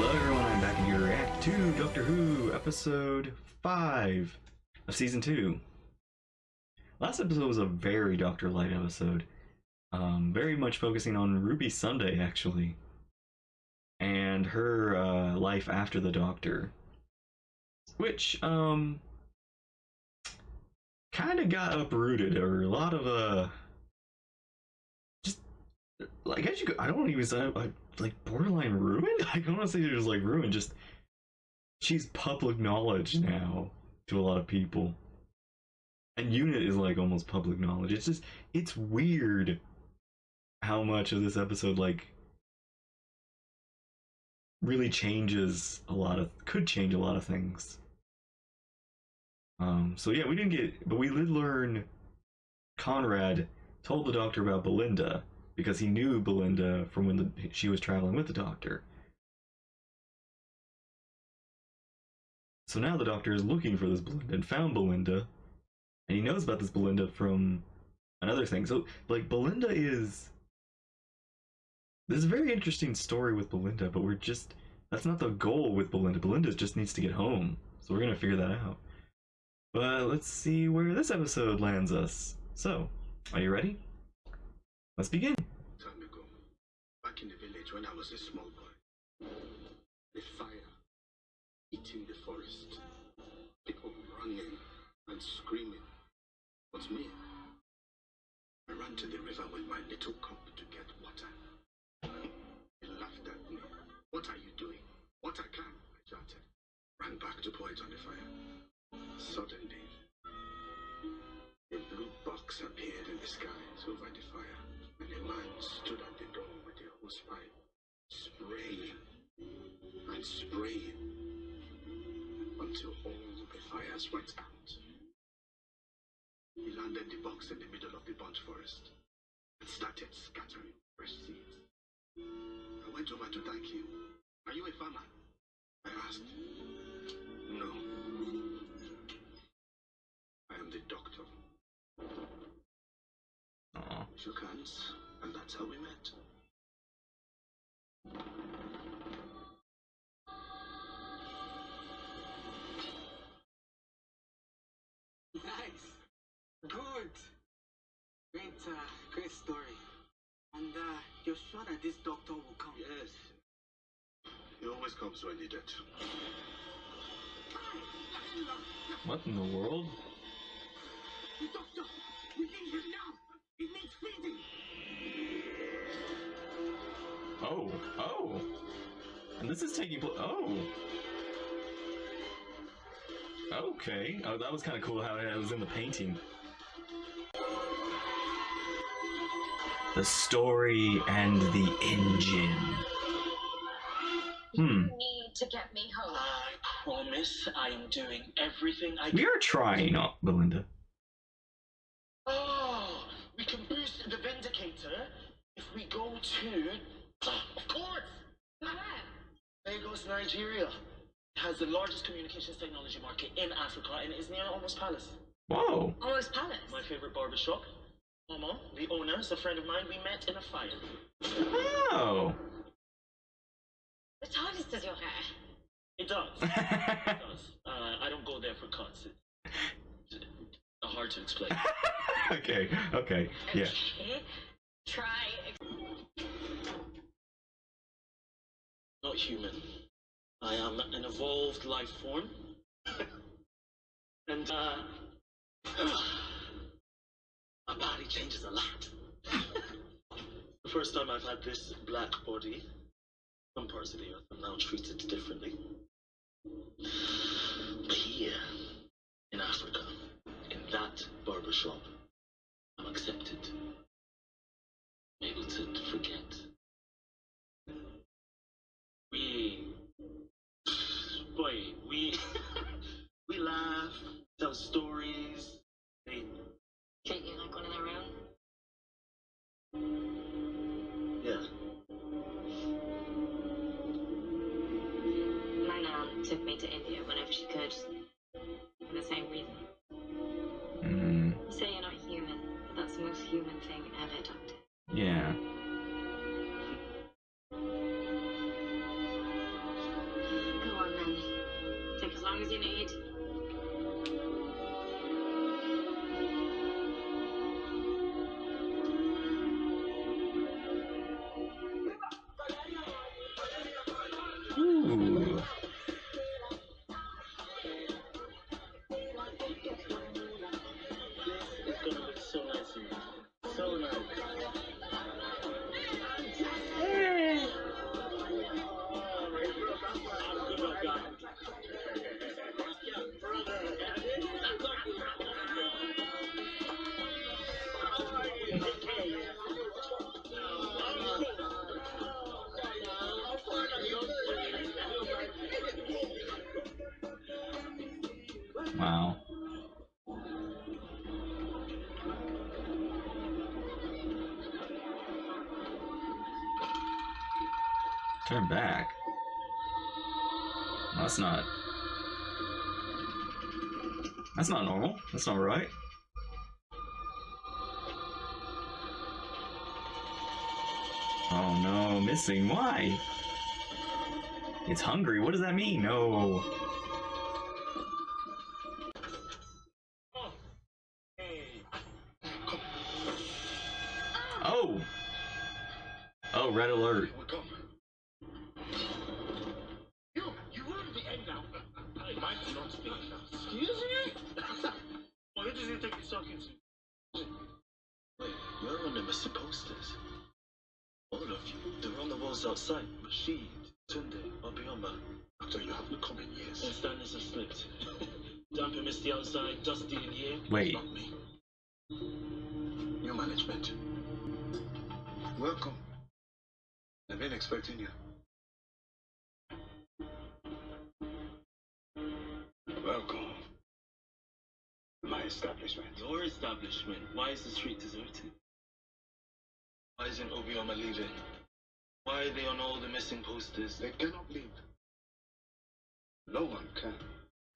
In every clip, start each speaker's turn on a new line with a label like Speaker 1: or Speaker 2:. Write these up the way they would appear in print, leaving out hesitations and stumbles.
Speaker 1: Hello everyone, I'm back in here to react to Doctor Who, episode 5 of season 2. Last episode was a very Doctor Light episode. Very much focusing on Ruby Sunday, actually. And her life after the Doctor. Which, kind of got uprooted, or a lot of, just, like, as you go, I don't even say, like, borderline ruined? I don't want to say there's like ruined, just she's public knowledge now to a lot of people. And Unit is like almost public knowledge. It's just, it's weird how much of this episode like really changes a lot of, could change a lot of things. So yeah, we didn't get, but we did learn Conrad told the Doctor about Belinda because he knew Belinda from when she was traveling with the Doctor. So now the Doctor is looking for this Belinda and found Belinda, and he knows about this Belinda from another thing. So, like, Belinda is... There's a very interesting story with Belinda, but we're just... That's not the goal with Belinda. Belinda just needs to get home, so we're gonna figure that out. But let's see where this episode lands us. So, are you ready? Let's begin.
Speaker 2: Time ago, back in the village when I was a small boy, the fire eating the forest, people running and screaming. What's me? I ran to the river with my little cup to get water. They laughed at me. What are you doing? What I can, I shouted. Ran back to pour it on the fire. Suddenly, a blue box appeared in the skies over the fire, and a man stood at the door with a hosepipe, spraying and spraying until all the fires went out. He landed the box in the middle of the burnt forest and started scattering fresh seeds. I went over to thank him. Are you a farmer? I asked. No. I am the doctor.
Speaker 1: Aww.
Speaker 2: We shook hands, and that's how we met.
Speaker 3: Nice. Good. Great story. And you're sure that this doctor will come?
Speaker 2: Yes. He always comes when needed.
Speaker 1: What in the world?
Speaker 3: The doctor! We need him now! He needs feeding!
Speaker 1: Oh. And this is taking place. Oh. Okay. Oh, that was kind of cool how it was in the painting. The story and the engine.
Speaker 4: You need to get me home.
Speaker 3: I promise I'm doing everything I can.
Speaker 1: We are trying, Belinda.
Speaker 3: Oh, we can boost the Vindicator if we go to... Of course! Lagos, Nigeria. It has the largest communications technology market in Africa and is near Almost Palace.
Speaker 1: Whoa.
Speaker 4: Almost Palace.
Speaker 3: My favorite barber shop. Momo, the owner, is a friend of mine. We met in a fire.
Speaker 1: Oh.
Speaker 4: The TARDIS does your hair.
Speaker 3: It does. It does. I don't go there for cuts. It's hard to explain.
Speaker 1: Okay, yeah.
Speaker 4: Okay. Try.
Speaker 3: Not human. I am an evolved life form. And, my body changes a lot. The first time I've had this black body, some parts of the earth are now treated differently. But here, in Africa, in that barbershop, I'm accepted. I'm able to forget. We laugh, tell stories. They
Speaker 4: Treat you like one of their own.
Speaker 3: yeah.
Speaker 4: My nan took me to India whenever she could, for the same reason. You say you're not human, but that's the most human thing ever, Doctor.
Speaker 1: Yeah. Ooh.
Speaker 3: It's gonna look so nice in here. So nice. Good luck, guys.
Speaker 1: Wow. Turn back. Well, that's not normal. That's not right. Oh no, missing. Why? It's hungry. What does that mean? No. Oh. Oh, red alert.
Speaker 2: We come.
Speaker 3: You ruined the end now. I might not speak. Excuse me? Well, who does he think he's talking to?
Speaker 5: Wait, you're on the missing posters. All of you. They're on the walls outside. Rashid, Tunde, Obioma.
Speaker 2: After you have the common years.
Speaker 5: And Stannis has slipped. Damp and misty outside, dusty in here.
Speaker 1: Wait.
Speaker 2: Not me. New management. Welcome. I've been expecting you. Welcome to my establishment.
Speaker 5: Your establishment. Why is the street deserted? Why isn't Obioma leaving? Why are they on all the missing posters?
Speaker 2: They cannot leave. No one can.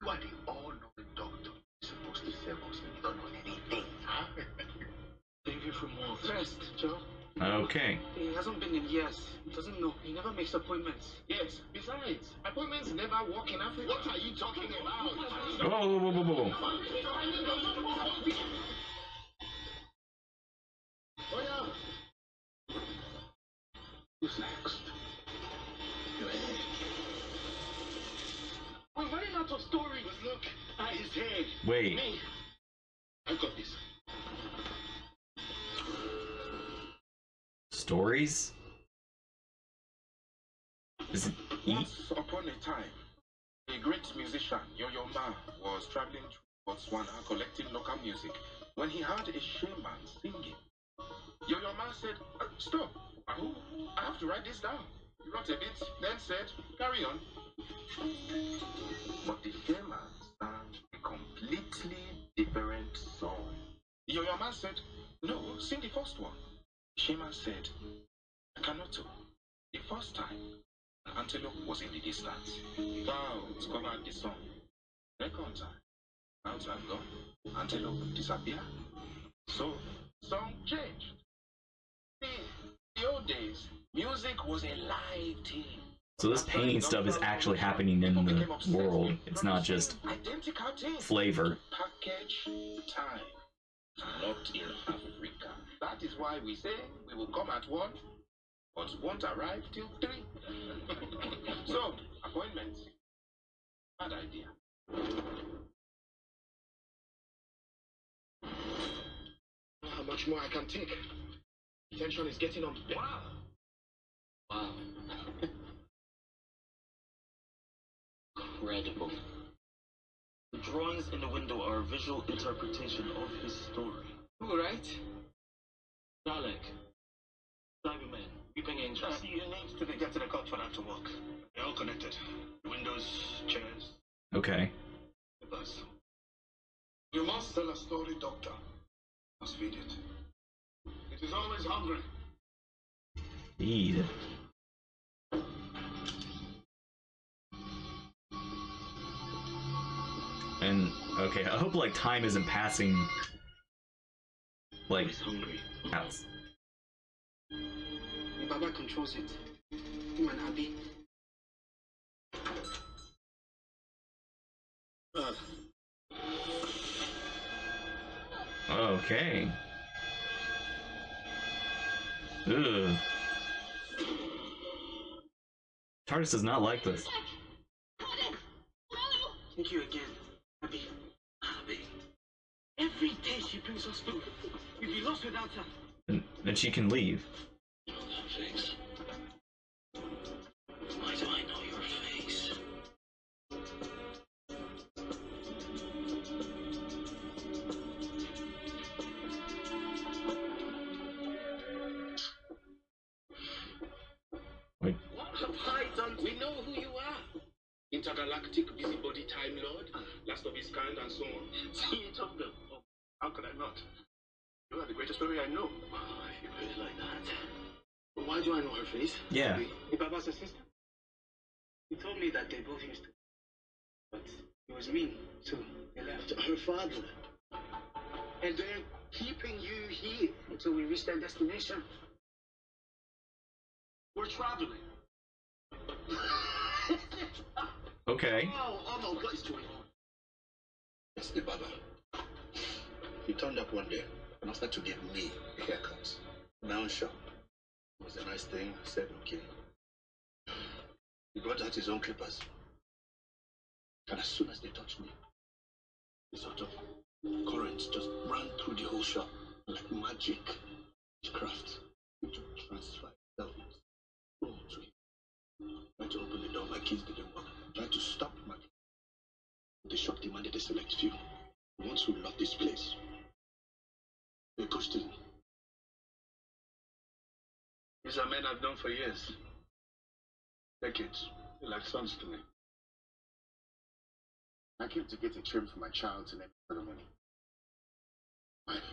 Speaker 2: You are the all-knowing doctor. You're supposed to save us when you don't know anything, huh?
Speaker 5: Save you from what?
Speaker 3: Rest, Joe.
Speaker 1: Okay.
Speaker 3: He hasn't been in years. He doesn't know. He never makes appointments.
Speaker 2: Yes, besides, appointments never work in Africa. What are you talking about?
Speaker 1: Whoa, whoa, whoa, whoa, whoa.
Speaker 2: Oh, yeah. Who's next? Your head.
Speaker 3: We're running out of stories.
Speaker 2: But look at his head.
Speaker 1: Wait.
Speaker 2: Me. I got this.
Speaker 1: Stories? Is it
Speaker 6: Once upon a time, a great musician, Yo-Yo Ma, was traveling to Botswana collecting local music when he heard a shaman singing. Yo-Yo Ma said, "Stop, Ahu, I have to write this down." He wrote a bit, then said, "Carry on." But the shaman sang a completely different song. Yo-Yo Ma said, "No, sing the first one." Shaman said, "I cannot do. The first time, an antelope was in the distance. Clouds covered the sun. Second time, clouds are gone. Antelope disappeared. So, song changed. In the old days, music was a live thing.
Speaker 1: so this painting stuff is actually happening in the world. It's not just
Speaker 6: identical things.
Speaker 1: flavor.
Speaker 6: Package time. Not in Africa. That is why we say we will come at 1, but won't arrive till 3. So, appointments. Bad idea.
Speaker 2: How much more I can take? Tension is getting on.
Speaker 5: Wow. Wow. Incredible. The drawings in the window are a visual interpretation of his story.
Speaker 3: Who, right?
Speaker 5: Dalek. Cybermen. Weeping Angels.
Speaker 6: You need to be getting a cut for that to work.
Speaker 2: They're all connected. Windows, chairs.
Speaker 1: Okay.
Speaker 6: The bus.
Speaker 2: You must tell a story, Doctor. Must feed it. It is always hungry.
Speaker 1: Feed. And okay, I hope like time isn't passing like
Speaker 5: He's hungry.
Speaker 1: out.
Speaker 3: The Baba controls it. Him and Abi.
Speaker 1: Okay. Ugh. TARDIS does not like this.
Speaker 3: Thank you again, Abby. Abby. Every day she brings us food. We'd be lost without her.
Speaker 1: And she can leave.
Speaker 3: Face. Why do I know your face?
Speaker 1: Wait.
Speaker 2: What have I done? We know who you are. Intergalactic busybody Time Lord, last of his kind, and so on.
Speaker 3: See each of them.
Speaker 2: Oh, how could I not? You are the greatest story I know.
Speaker 3: Oh, if you put it like that. But why do I know her face?
Speaker 1: Yeah.
Speaker 3: The Baba's sister? He told me that they both used to. But it was mean, so they left. Her father.
Speaker 2: And they're keeping you here.
Speaker 3: Until we reach their destination.
Speaker 2: We're traveling.
Speaker 1: Okay.
Speaker 2: Oh no, what is going on? It's the Baba. He turned up one day and offered to give me a haircut. Now shop. It was a nice thing. I said okay. He brought out his own clippers. And as soon as they touched me, a sort of current just ran through the whole shop like magic. Craft to transfer itself. Oh, to him. Tried to open the door, my keys didn't work. Tried to stop my. The shop demanded a select few. The ones who love this place. They pushed in. These are men I've known for years. Decades. They're like sons to me. I came to get a trim for my child's name ceremony. Wife,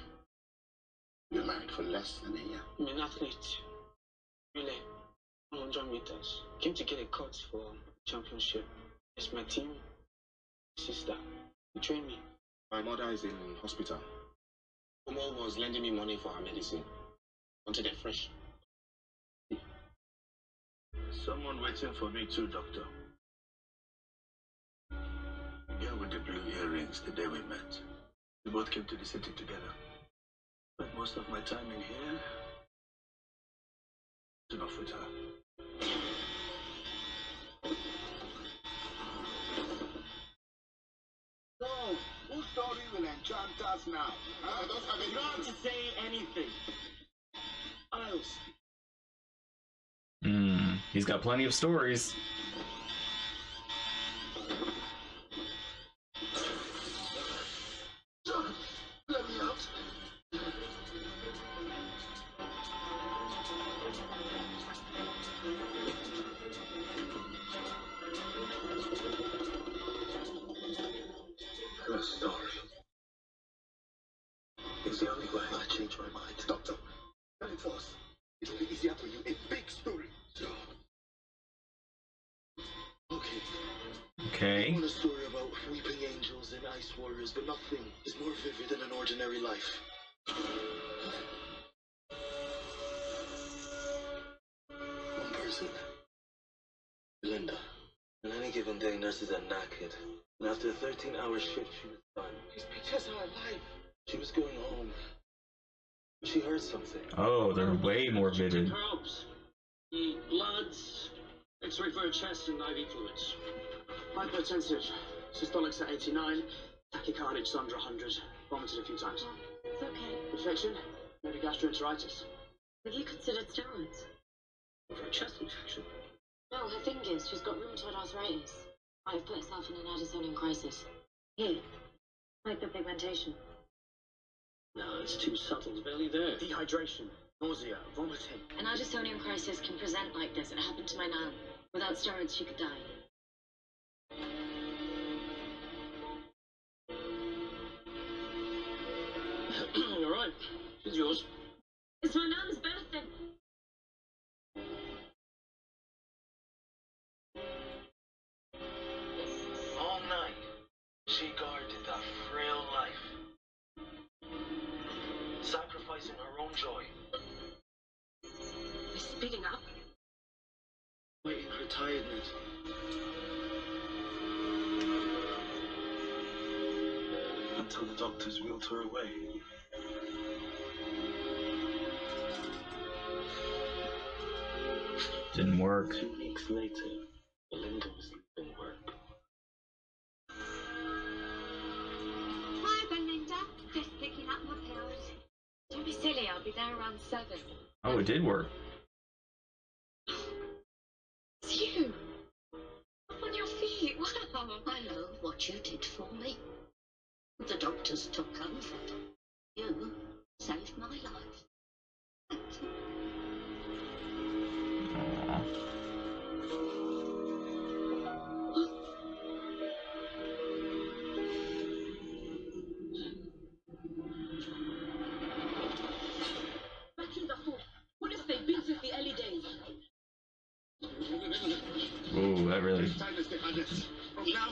Speaker 2: you're married for less than a year.
Speaker 3: I'm an athlete. Really. 100 meters. Came to get a cut for championship. It's my team. Sister. He trained me.
Speaker 2: My mother is in hospital.
Speaker 3: Omo was lending me money for her medicine. Wanted it fresh.
Speaker 2: Someone waiting for me too, doctor. The girl with the blue earrings the day we met. We both came to the city together. Spent most of my time in here. Enough with her. So, whose story will enchant us now? I don't have any.
Speaker 3: Not to say anything. I'll speak.
Speaker 1: He's got plenty of stories.
Speaker 2: Let me out. Her story is the only way I change my mind. Doctor, tell it to us. It'll be easier for you. A big story. So. Okay. I want a story about weeping angels and ice warriors, but nothing is more vivid than an ordinary life. One person. Linda. On any given day, nurses are knackered. And after a 13-hour shift, she was done. These pictures are alive. She was going home. She heard something.
Speaker 1: Oh, they're way more vivid.
Speaker 3: Probes. Bloods. X-ray for her chest and IV fluids. Hypertensive. Systolics at 89. Tachycardics under 100. Vomited a few times.
Speaker 4: It's okay.
Speaker 3: Infection? Maybe gastroenteritis.
Speaker 4: Have you considered steroids?
Speaker 3: For a chest infection.
Speaker 4: No, her thing is she's got rheumatoid arthritis. Might have put herself in an Addisonian crisis. Here. Hyperpigmentation.
Speaker 3: No, it's too subtle. It's barely there. Dehydration. Nausea. Vomiting.
Speaker 4: An Addisonian crisis can present like this. It happened to my nan. Without steroids, she could die.
Speaker 3: All right. She's yours.
Speaker 4: It's my nan's birthday.
Speaker 3: All night, she guarded that frail life, sacrificing her own joy.
Speaker 4: We're speeding up.
Speaker 3: Fighting her tiredness. Until the doctors wheeled her away.
Speaker 1: Didn't work.
Speaker 5: 2 weeks later, Belinda was leaving work.
Speaker 4: Hi, Belinda. Just picking up my pills. Don't be silly. I'll be there around 7.
Speaker 1: Oh, it did work.
Speaker 4: It's you. Up on your feet. Wow.
Speaker 7: I know what you did for me. The doctors took comfort. You saved my life. Thank you.
Speaker 1: Aww.
Speaker 7: Vacuum the food. What if they've been since the early days?
Speaker 1: Ooh, that really.
Speaker 2: Time is the hardest. From now,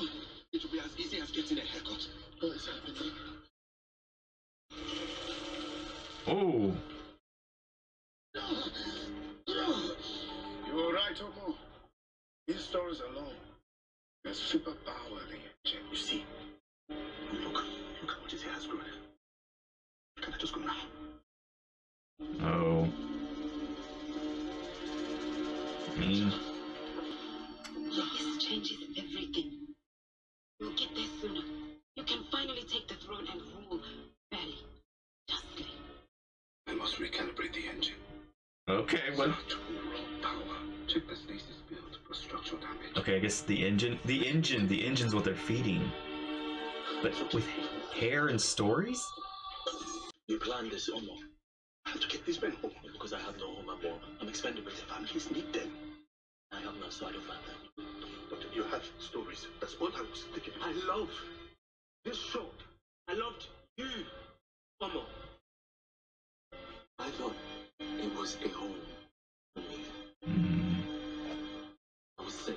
Speaker 2: it will be as easy as getting a haircut. What is happening?
Speaker 1: Oh.
Speaker 2: You're right, Oko. These stories alone, there's superpower in it. You see, look at what his hair has grown. Can I just go now?
Speaker 1: Oh. Mean.
Speaker 7: This changes everything. You'll get there sooner. You can finally take the throne and rule fairly, justly.
Speaker 2: I must recalibrate the engine.
Speaker 1: Okay, what?
Speaker 2: Not raw power. Check the stasis build for structural damage.
Speaker 1: Okay, I guess the engine's what they're feeding. But with hair and stories?
Speaker 5: You planned this, Omo. I have to get these men home because I have no home at work. I'm expendable. The families need them. I have no side of family.
Speaker 2: But you have stories. That's what I was thinking.
Speaker 5: I love this show. I loved you, Omo. I thought it was a home for me. I was safe.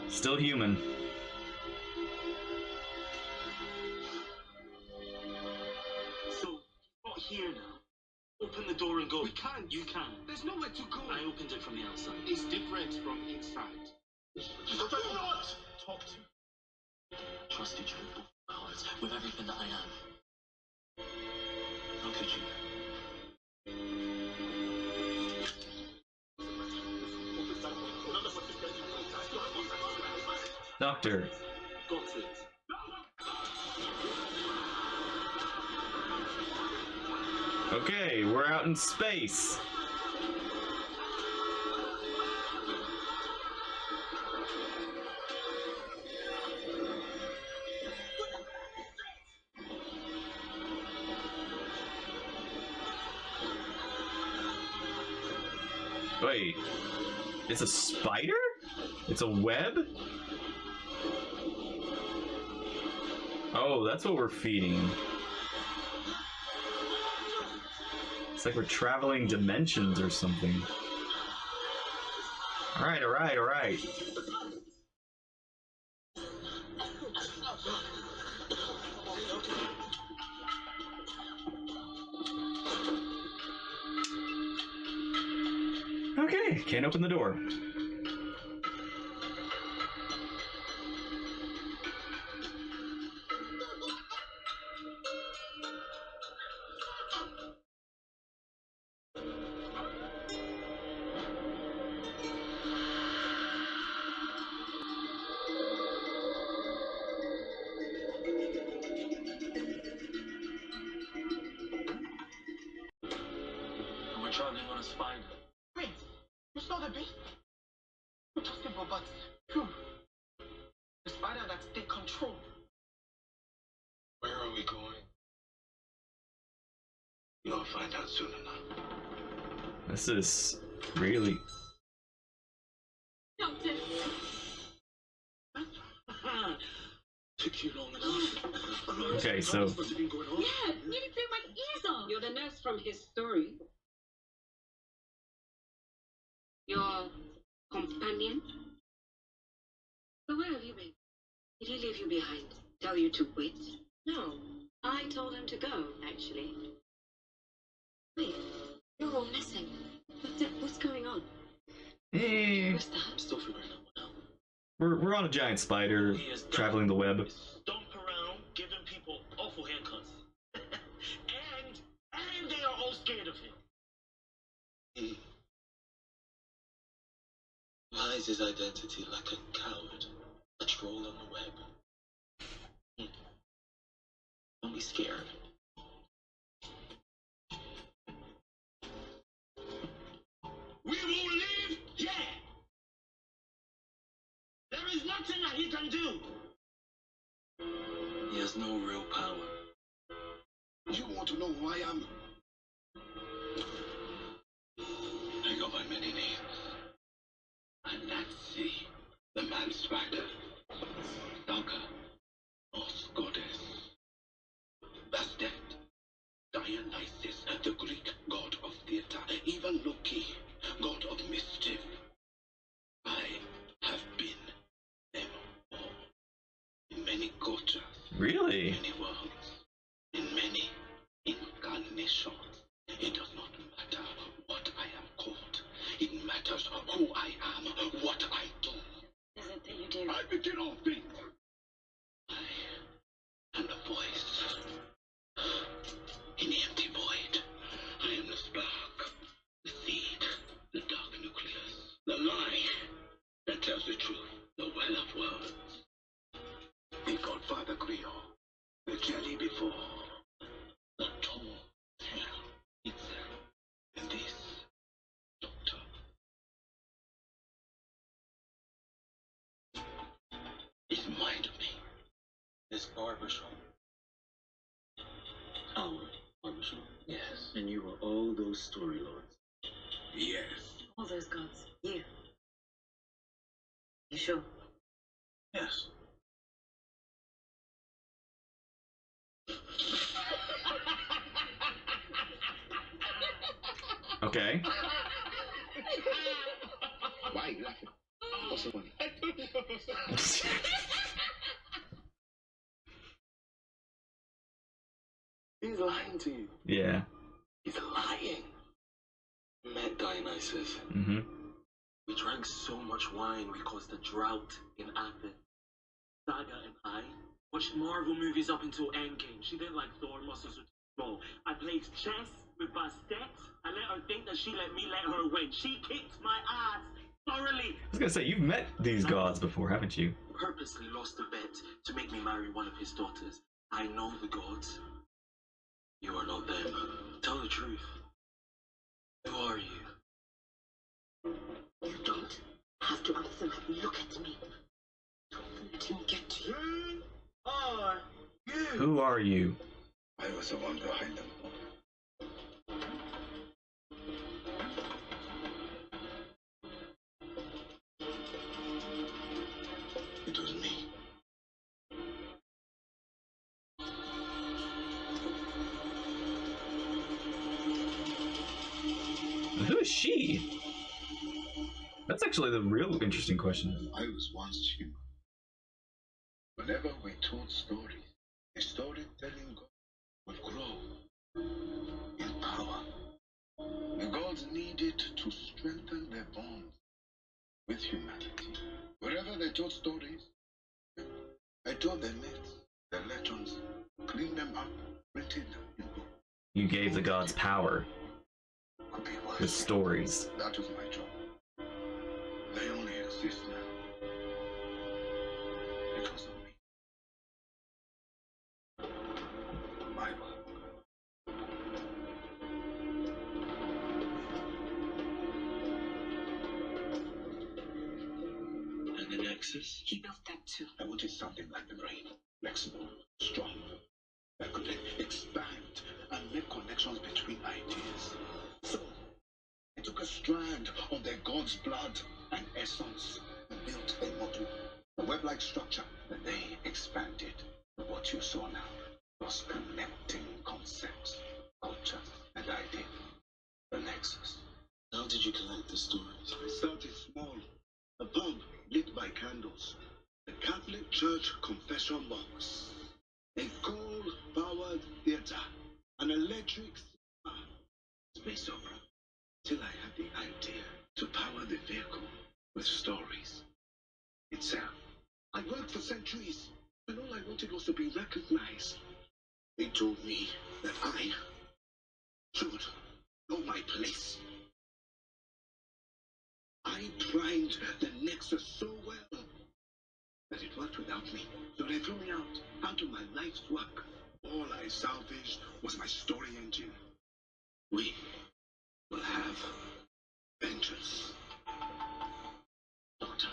Speaker 1: Still human.
Speaker 5: So, you're not here now. Open the door and go.
Speaker 2: We can't.
Speaker 5: You can.
Speaker 2: There's nowhere to go.
Speaker 5: I opened it from the outside.
Speaker 2: It's different from inside. Do not talk to me.
Speaker 5: Trusted you with my heart, with everything that I am. How could you?
Speaker 1: Doctor.
Speaker 5: Got it.
Speaker 1: Okay, we're out in space. Wait, it's a spider? It's a web? Oh, that's what we're feeding. It's like we're traveling dimensions or something. Alright, alright, alright. Okay, can't open the door.
Speaker 5: And we're traveling on a spider.
Speaker 3: Wait, you saw the beast? Impossible, but whew. The spider that's take control.
Speaker 2: Where are we going? You'll find out soon enough.
Speaker 1: This is really...
Speaker 4: Doctor.
Speaker 5: Took you long enough.
Speaker 1: Okay, so...
Speaker 4: Yeah, nearly blew my ears off.
Speaker 7: You're the nurse from his story. Your companion? So where have you been? Did he leave you behind? Tell you to wait?
Speaker 4: No, I told him to go, actually.
Speaker 7: Wait,
Speaker 4: You're all missing. What's going on?
Speaker 1: Eh,
Speaker 4: What's
Speaker 5: I'm
Speaker 4: that?
Speaker 5: still figuring out what now.
Speaker 1: we're on a giant spider traveling the web.
Speaker 5: Stomp around, giving people hides his identity like a coward, a troll on the web. Don't be scared.
Speaker 3: We will leave here. There is nothing that he can do.
Speaker 5: He has no real power.
Speaker 2: You want to know who I am? I go by many names. I'm Nancy, the man spider. Saga, Norse goddess. Bastet, Dionysus, the Greek god of theater. Even Loki, god of mischief. I have been them all. In many cultures.
Speaker 1: Really?
Speaker 2: Many worlds. In many incarnations. It does not matter what I am called. It matters who I am, what I do.
Speaker 4: Is it that you do?
Speaker 2: I begin all things. I am the voice. In the empty void, I am the spark, the seed, the dark nucleus, the lie that tells the truth, the well of words. The Godfather Creole, the journey before, the tall tale itself, and this, Doctor. Is mind me.
Speaker 5: This barbershop.
Speaker 3: Our barbershop.
Speaker 5: Yes.
Speaker 3: And you were all those story lords.
Speaker 2: Yes.
Speaker 4: All those gods. You. You sure?
Speaker 5: Yes.
Speaker 1: Okay.
Speaker 2: Why are you laughing? What's so funny?
Speaker 5: He's lying to you.
Speaker 1: Yeah.
Speaker 5: He's lying. Met Dionysus.
Speaker 1: Mm-hmm.
Speaker 5: We drank so much wine we caused a drought in Athens. Saga and I watched Marvel movies up until Endgame. She didn't like Thor, muscles were too small. I played chess with Bastet. I let her think that she let me let her win. She kicked my ass thoroughly.
Speaker 1: I was gonna say, you've met these gods before, haven't you?
Speaker 5: Purposely lost a bet to make me marry one of his daughters. I know the gods. You are not them. Tell the truth. Who are you?
Speaker 7: You don't have to answer me. Look at me. Don't let him get to you.
Speaker 3: Who are you?
Speaker 1: Who are you?
Speaker 2: I was the one behind them. It was me.
Speaker 1: Who is she? That's actually the real interesting question.
Speaker 2: I was once human. Whenever we told stories, the storytelling would grow in power. The gods needed to strengthen their bonds with humanity. Wherever they told stories, I told their myths, their legends, cleaned them up, printed them in books.
Speaker 1: You gave the gods power
Speaker 2: Could be worse.
Speaker 1: with stories.
Speaker 2: That was my job. They only exist now because of me. My work.
Speaker 5: And the Nexus?
Speaker 7: He built that too.
Speaker 2: I wanted something like the brain, flexible, strong, that could expand and make connections between ideas. So, I took a strand of their god's blood and essence and built a model, a web-like structure, and they expanded. What you saw now was connecting concepts, culture, and ideas. The Nexus.
Speaker 5: How did you collect the stories?
Speaker 2: I started small, a pub lit by candles, a Catholic church confession box, a coal-powered theater, an electric cinema, space opera, till I had the idea to power the vehicle with stories itself. I worked for centuries, and all I wanted was to be recognized. They told me that I should know my place. I primed the next without me. So they threw me out of my life's work. All I salvaged was my story engine. We will have vengeance. Doctor.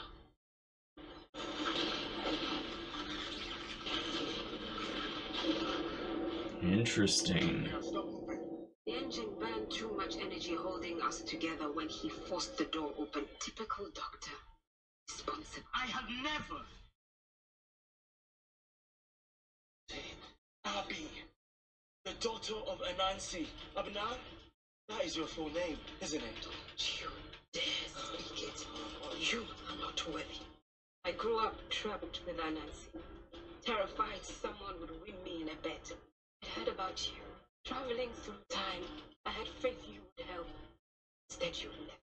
Speaker 1: Interesting.
Speaker 7: The engine burned too much energy holding us together when he forced the door open. Typical doctor. Responsible.
Speaker 3: I have never. Abby, the daughter of Anansi. Abna, that is your full name, isn't it?
Speaker 7: Don't you dare speak it. You are not worthy. I grew up trapped with Anansi, terrified someone would win me in a bet. I heard about you, traveling through time. I had faith you would help. Instead, you left.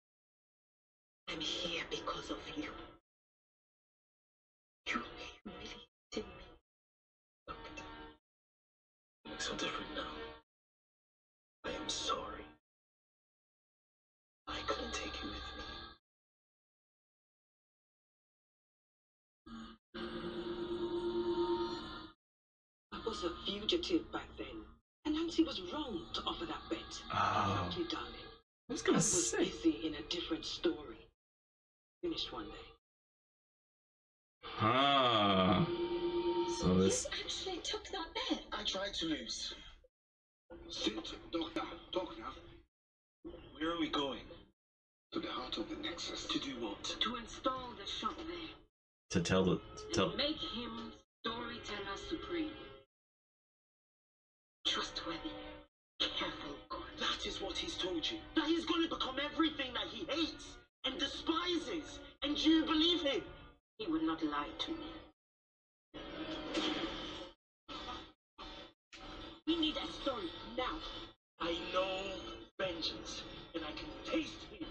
Speaker 7: I'm here because of you. You humiliated me, Doctor.
Speaker 3: You look so different now. I am sorry. I couldn't take you with me.
Speaker 7: I was a fugitive back then, and Nancy was wrong to offer that bet.
Speaker 1: Oh.
Speaker 7: Thank you, darling.
Speaker 1: I was gonna
Speaker 7: I was
Speaker 1: say.
Speaker 7: busy in a different story. Finished one day.
Speaker 1: Huh. So this.
Speaker 4: You actually took that bet.
Speaker 3: I tried to lose.
Speaker 2: Sit, Doctor. Talk now.
Speaker 3: Where are we going?
Speaker 2: To the heart of the Nexus.
Speaker 3: To do what?
Speaker 7: To install the shop there.
Speaker 1: To tell the.
Speaker 7: And make him storyteller supreme. Trustworthy. Careful God.
Speaker 3: That is what he's told you. That he's going to become everything that he hates and despises. And you believe him.
Speaker 7: He would not lie to me. We need a story now.
Speaker 3: I know vengeance, and I can taste his.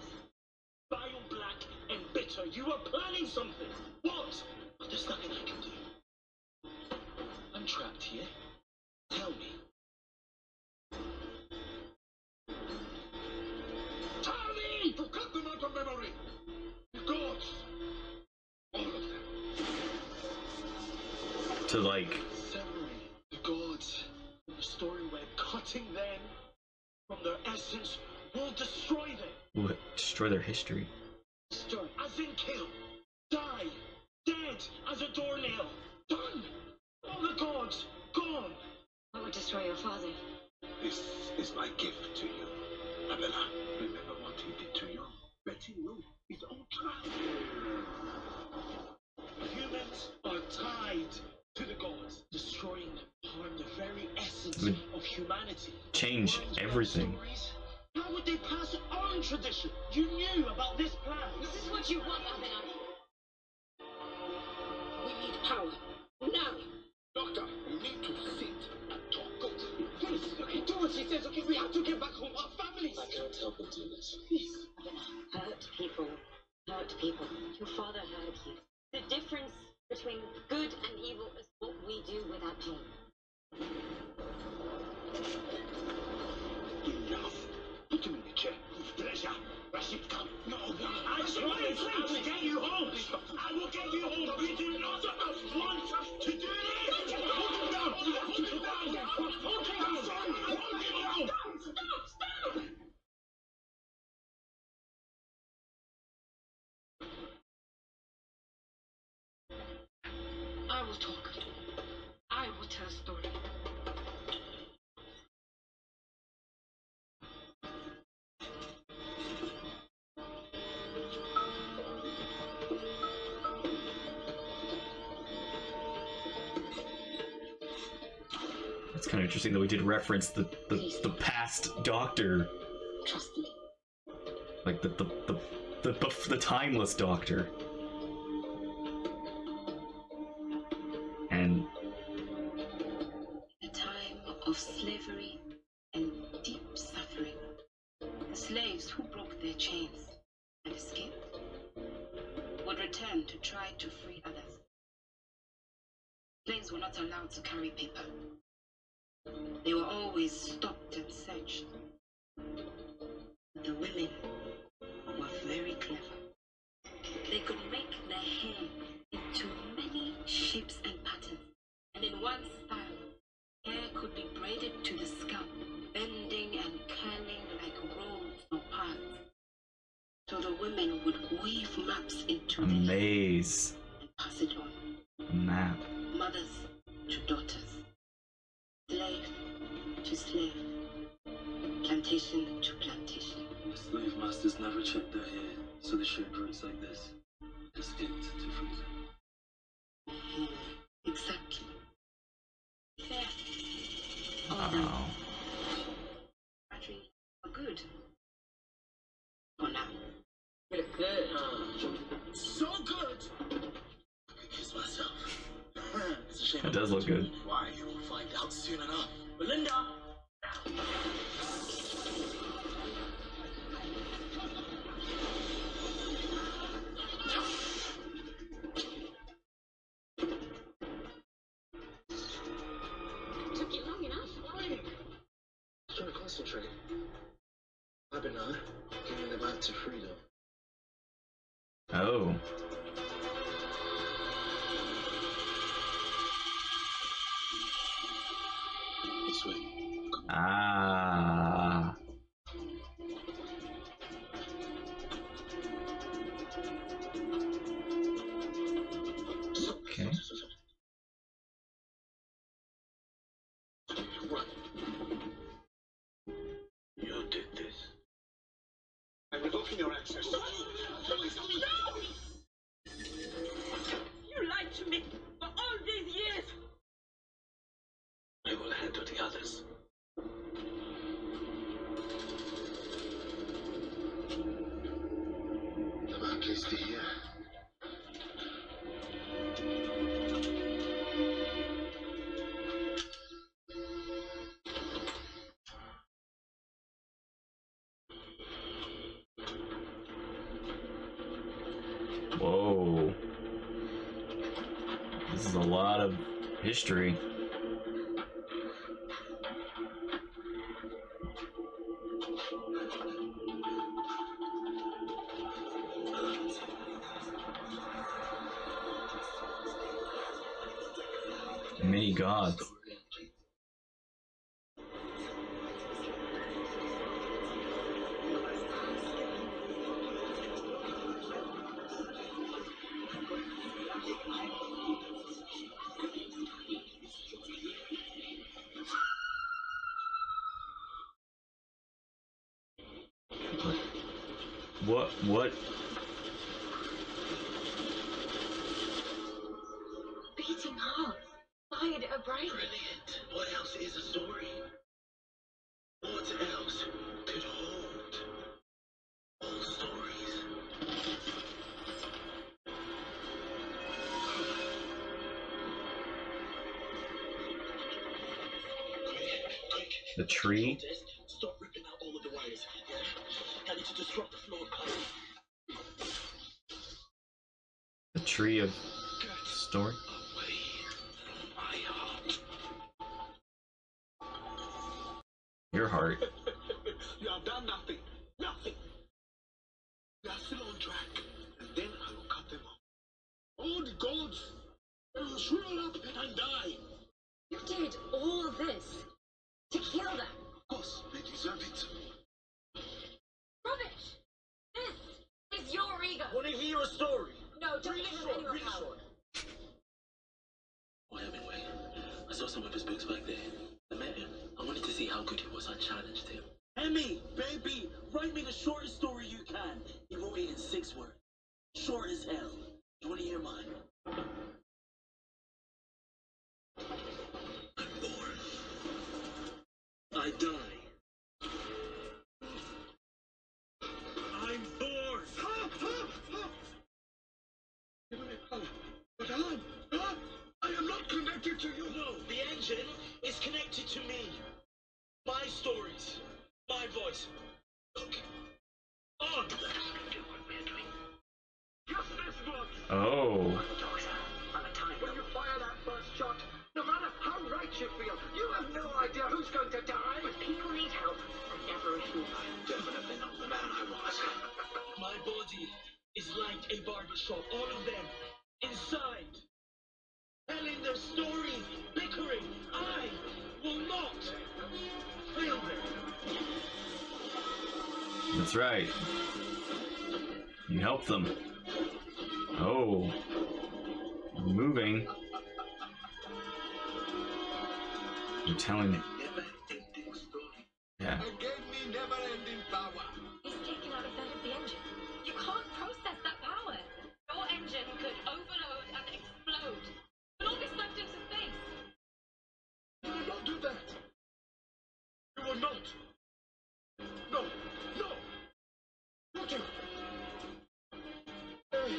Speaker 3: Vile, black, and bitter. You are planning something. What? But there's nothing I can do. I'm trapped here. Tell me.
Speaker 2: Tell me to cut them out of memory. The gods. All of them.
Speaker 1: To like.
Speaker 3: Severing the gods. The story we're cutting them from their essence will destroy them.
Speaker 1: What? Destroy their history.
Speaker 3: Destroy, as in kill, die, dead as a doornail. Done. All the gods gone.
Speaker 7: I would destroy your father.
Speaker 2: This is my gift to you. Abela, remember what he did to you? Letting you is all trap.
Speaker 3: Humans are tied to the gods. Destroying them harm the very essence
Speaker 1: Would
Speaker 3: of humanity.
Speaker 1: change
Speaker 3: Words without
Speaker 1: everything.
Speaker 3: stories, how would they pass on tradition? You knew about this plan.
Speaker 7: This is what you want, Abena. We need power. Now.
Speaker 2: Doctor, you need to sit and talk. Go.
Speaker 3: Please, okay, do what she says, okay? We have to get back home, our families.
Speaker 5: I can't help but do this.
Speaker 3: Please.
Speaker 4: Hurt people. Hurt people. Your father hurt you. The difference between good and evil is what we do with our pain.
Speaker 2: Enough. Put him in the chair. Pleasure. Rashid, come. No.
Speaker 3: I promise I will get you home. I will get you home. We do not want to do this.
Speaker 2: Put him down. Put him down. Put him down. Hold him down.
Speaker 7: Stop! I will talk. I will tell a story.
Speaker 1: It's kind of interesting that we did reference the past Doctor,
Speaker 7: Trust me.
Speaker 1: like the timeless Doctor, and
Speaker 7: A time of slavery and deep suffering. The slaves who broke their chains and escaped would return to try to free others. Slaves were not allowed to carry paper. They were always stopped and searched. The women were very clever. They could make their hair into many shapes older women would weave maps into
Speaker 1: A
Speaker 7: the land
Speaker 1: maze.
Speaker 7: and pass it on.
Speaker 1: A map.
Speaker 7: Mothers to daughters. Slave to slave. Plantation to plantation.
Speaker 5: The slave masters never check their hair, so they share routes like this. Distinct to freedom.
Speaker 7: Exactly. Fair.
Speaker 1: Wow.
Speaker 7: Battery are good. For now. You look good.
Speaker 3: So good! I can kiss myself. It's a shame.
Speaker 1: It does look good.
Speaker 3: Why? We'll find out soon enough. Belinda!
Speaker 7: Took you long enough.
Speaker 3: Trying to concentrate. I've been giving the back to freedom.
Speaker 1: Oh.
Speaker 3: This way.
Speaker 1: Ah. Okay.
Speaker 3: Run. You did this. I'm revoking your access. No!
Speaker 7: You lied to me for all these years.
Speaker 3: I will handle the others. The man placed it here.
Speaker 1: Whoa. This is a lot of history. Many gods. What?
Speaker 4: Beating heart. Fired a brain.
Speaker 3: Brilliant. What else is a story? What else could hold all stories? Quick.
Speaker 1: The tree?
Speaker 3: Stop ripping out all of the wires. Yeah? I need to disrupt the flow of power.
Speaker 1: The tree of story?
Speaker 3: Away from my heart.
Speaker 1: Your heart.
Speaker 3: You have done nothing. Nothing. You are still on track. And then I will cut them off. All the gods. They will shrivel up and die.
Speaker 4: You did all this to kill them.
Speaker 3: Of course, they deserve it.
Speaker 4: Rubbish. This is your ego.
Speaker 3: Want to hear a story?
Speaker 4: No, don't
Speaker 3: Really
Speaker 4: give him
Speaker 3: short,
Speaker 4: any more
Speaker 3: really
Speaker 4: power.
Speaker 3: short. Oh, Hemingway. I saw some of his books back there. I met him. I wanted to see how good he was. I challenged him. Hemi, baby, write me the shortest story you can. He wrote it in 6 words. Short as hell. You want to hear mine? I'm born. I die. I'm born. Give me power. But I am not connected to you. No, the engine is connected to me. My stories. My voice. Look. On. Do what we're doing. Just this once.
Speaker 1: Oh.
Speaker 3: When you fire that first shot, no matter how right you feel, you have no idea who's going to die.
Speaker 4: When people need help, I never refuse.
Speaker 3: Definitely not the man I was. My body is like a barbershop. All of them inside, telling their stories, bickering. I will not fail them.
Speaker 1: That's right. You help them. Oh. Moving. You're telling me.
Speaker 2: Never-ending story.
Speaker 1: Yeah.
Speaker 2: And gave me never-ending power.
Speaker 4: He's taken out a third of the engine. You can't process that power. Your engine could overload and explode. But all this left into space.
Speaker 2: You will not do that. You will not. No, no. Don't you? Hey.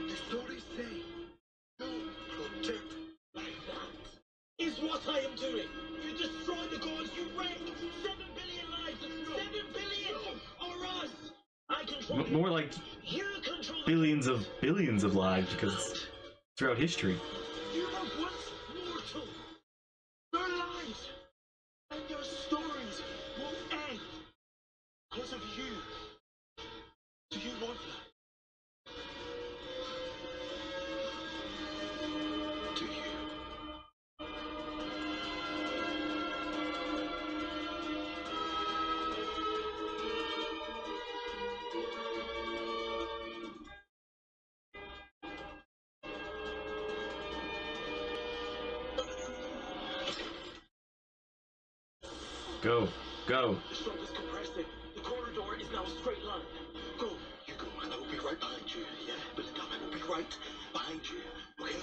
Speaker 2: The stories say you protect my land.
Speaker 3: Is what I am doing. You destroy the gods, you wreck 7 billion lives. 7 billion are us. I control it.
Speaker 1: More like
Speaker 3: You control the
Speaker 1: billions of lives because it's throughout history.
Speaker 3: You were once mortal. Your lives and your stories will end because of you. Do you want that?
Speaker 2: Do you?
Speaker 1: Go. Go.
Speaker 3: The stroke is compressing. The corridor is now a straight line. Go.
Speaker 2: You go, and I will be right behind you. Yeah, Belinda, I will be right behind you. Okay?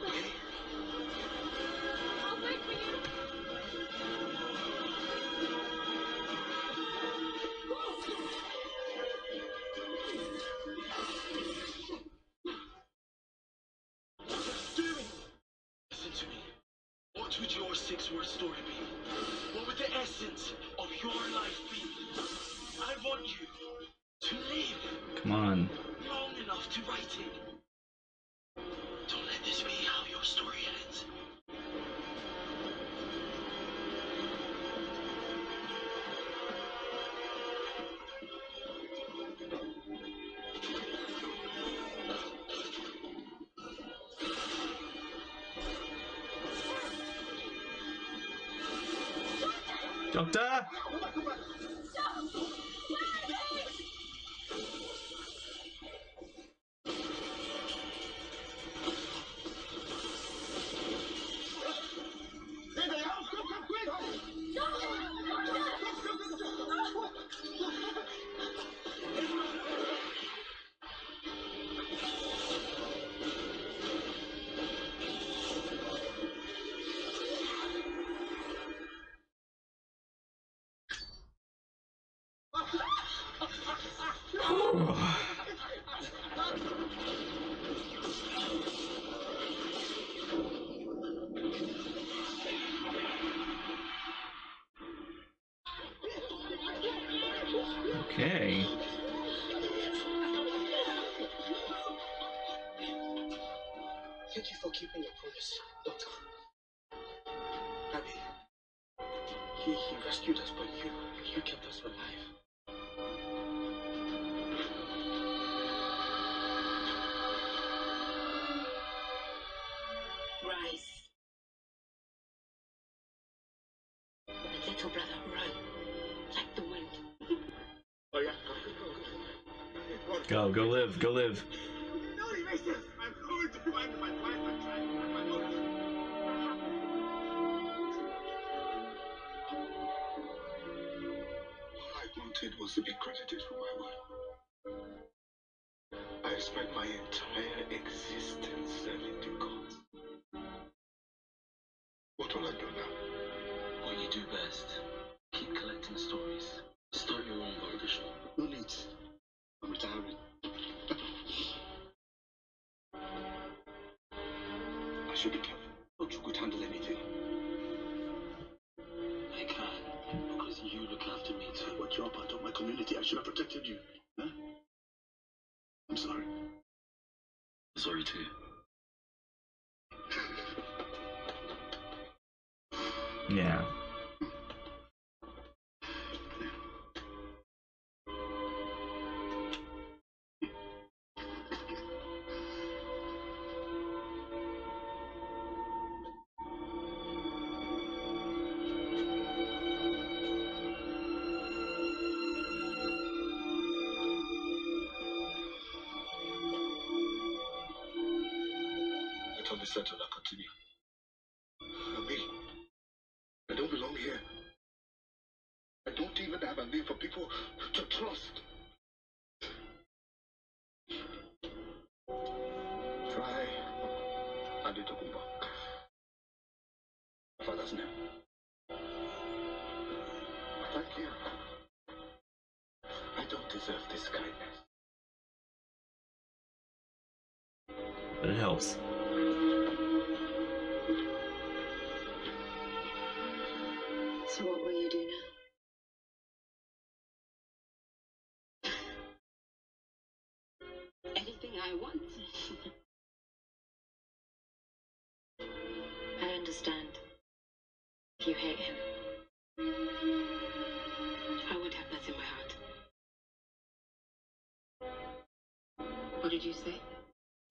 Speaker 2: Okay?
Speaker 4: I'll wait for you.
Speaker 3: What's doing? Listen to me. What would your 6-word story be? What would the essence of your life be? I want you to live
Speaker 1: Come on.
Speaker 3: long enough to write it. Don't let this be how your story ends.
Speaker 1: Doctor! Okay.
Speaker 2: Thank you for keeping your promise, Doctor. Abby, he rescued us, but you kept us alive.
Speaker 7: Rise. My little brother, run. Like the wind.
Speaker 2: Oh, yeah.
Speaker 1: Go live. Go live.
Speaker 2: No, he makes sense. I'm going to find my wife and child and my mother. All I wanted was to be credited for my work. I spent my entire existence serving the gods. What will I do now?
Speaker 5: What you do best. Keep collecting stories. Start your own barber shop.
Speaker 2: No need. I'm retiring. I should be careful. Don't you could handle anything.
Speaker 5: I can, because you look after me too.
Speaker 2: But you're part of my community. I should have protected you. Huh? I'm sorry.
Speaker 5: Sorry too.
Speaker 1: Yeah.
Speaker 2: be settled, I'll continue. Me, I don't belong here. I don't even have a name for people to trust. Try Adetokumba. My father's name. Thank you. I don't deserve this kindness.
Speaker 1: But it helps.
Speaker 4: So what will you do now?
Speaker 7: Anything I want.
Speaker 4: I understand. If you hate him.
Speaker 7: I would have that in my heart. What did you say?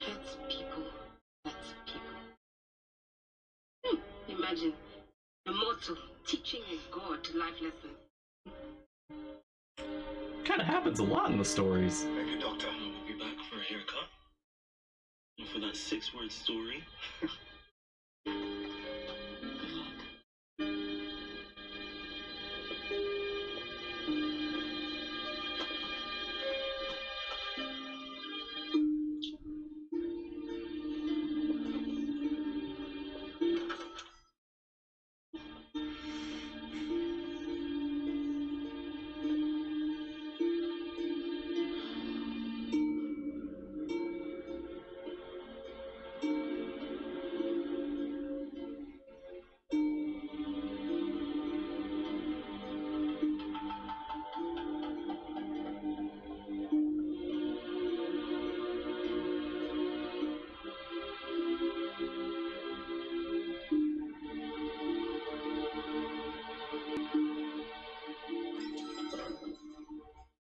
Speaker 7: Hurts people. Hurts people. Imagine a mortal teaching a god life lessons.
Speaker 1: Kind of happens a lot in the stories.
Speaker 2: Thank you, Doctor.
Speaker 5: We'll be back for a haircut. And for that 6-word story. Good luck.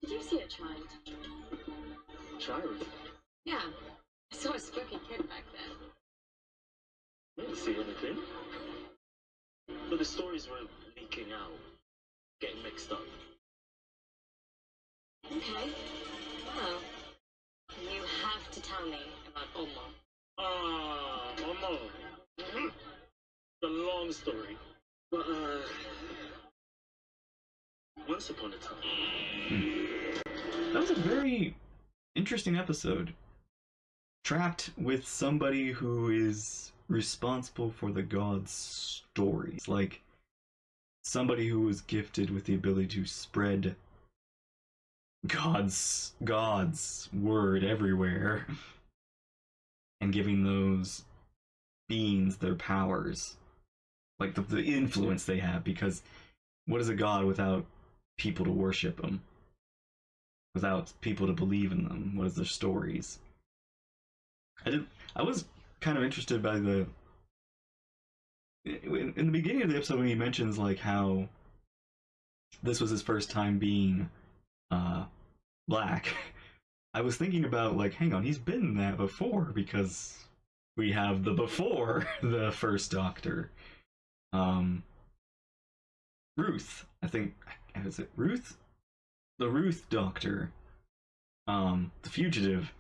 Speaker 7: Did you see a child?
Speaker 5: Child?
Speaker 7: Yeah. I saw a spooky kid back there.
Speaker 5: I didn't see anything. But the stories were leaking out, getting mixed up.
Speaker 7: Okay. Well, you have to tell me about Omar.
Speaker 5: Omar. The long story. But, once upon a time.
Speaker 1: That was a very interesting episode. Trapped with somebody who is responsible for the gods' stories. Like, somebody who was gifted with the ability to spread God's word everywhere. And giving those beings their powers. Like, the influence they have. Because what is a god without people to worship them? Without people to believe in them? What is their stories? I was kind of interested by in the beginning of the episode when he mentions like how this was his first time being black. I was thinking about like, hang on, he's been that before because we have the before the first Doctor. Ruth, I think, is it Ruth? The Ruth Doctor. The Fugitive.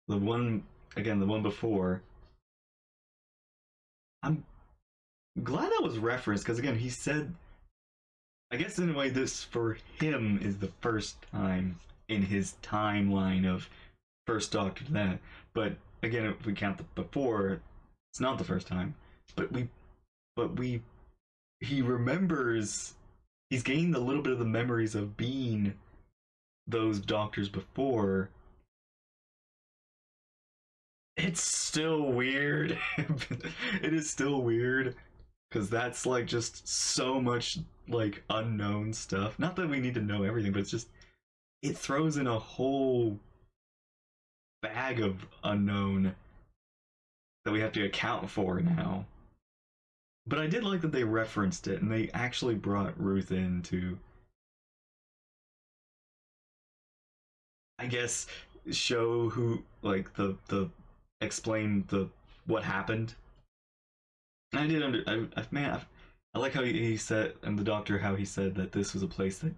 Speaker 1: The one before. I'm glad that was referenced because again, he said, I guess in a way this for him is the first time in his timeline of first Doctor to that. But again, if we count the before, it's not the first time. But he remembers, he's gained a little bit of the memories of being those Doctors before. It's still weird. It is still weird because that's like just so much like unknown stuff. Not that we need to know everything, but it's just, it throws in a whole bag of unknown that we have to account for now. But I did like that they referenced it and they actually brought Ruth in to, I guess, show who, like, the explain what happened. And I did I like how he said, and the Doctor, how he said that this was a place that,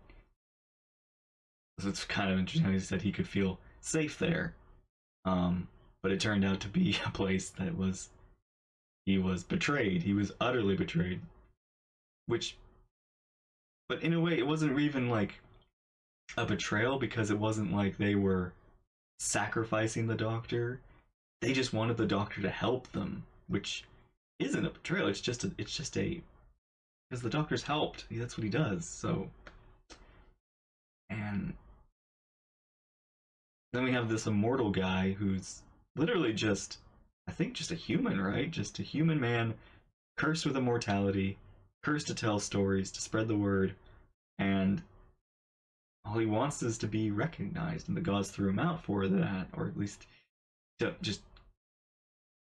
Speaker 1: it's kind of interesting how he said he could feel safe there. But it turned out to be a place that was He was betrayed. He was utterly betrayed. Which, but in a way, it wasn't even like a betrayal because it wasn't like they were sacrificing the Doctor. They just wanted the Doctor to help them, which isn't a betrayal. It's just a because the Doctor's helped. That's what he does. So, and then we have this immortal guy who's literally just, I think, just a human, right? Just a human man, cursed with immortality, cursed to tell stories, to spread the word, and all he wants is to be recognized, and the gods threw him out for that, or at least to just,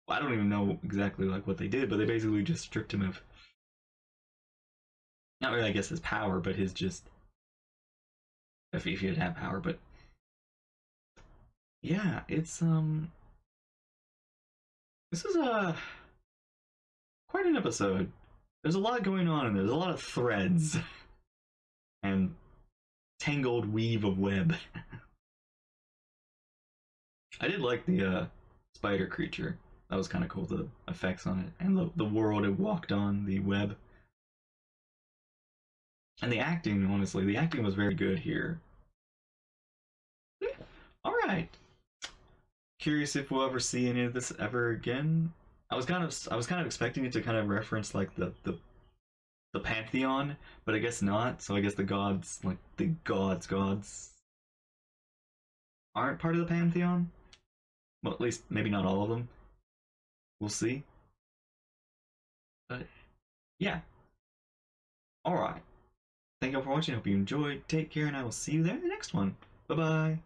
Speaker 1: I don't even know exactly like what they did, but they basically just stripped him of, not really I guess his power, but his just, if he had had power, but yeah, it's this is quite an episode. There's a lot going on, and there's a lot of threads and tangled weave of web. I did like the spider creature. That was kind of cool, the effects on it, and the world it walked on, the web. And the acting, honestly, the acting was very good here. Yeah. All right. Curious if we'll ever see any of this ever again. I was kind of expecting it to kind of reference like the pantheon, but I guess not. So I guess the gods, like the gods, aren't part of the pantheon. Well, at least maybe not all of them. We'll see. But yeah. All right. Thank you all for watching. Hope you enjoyed. Take care, and I will see you there in the next one. Bye bye.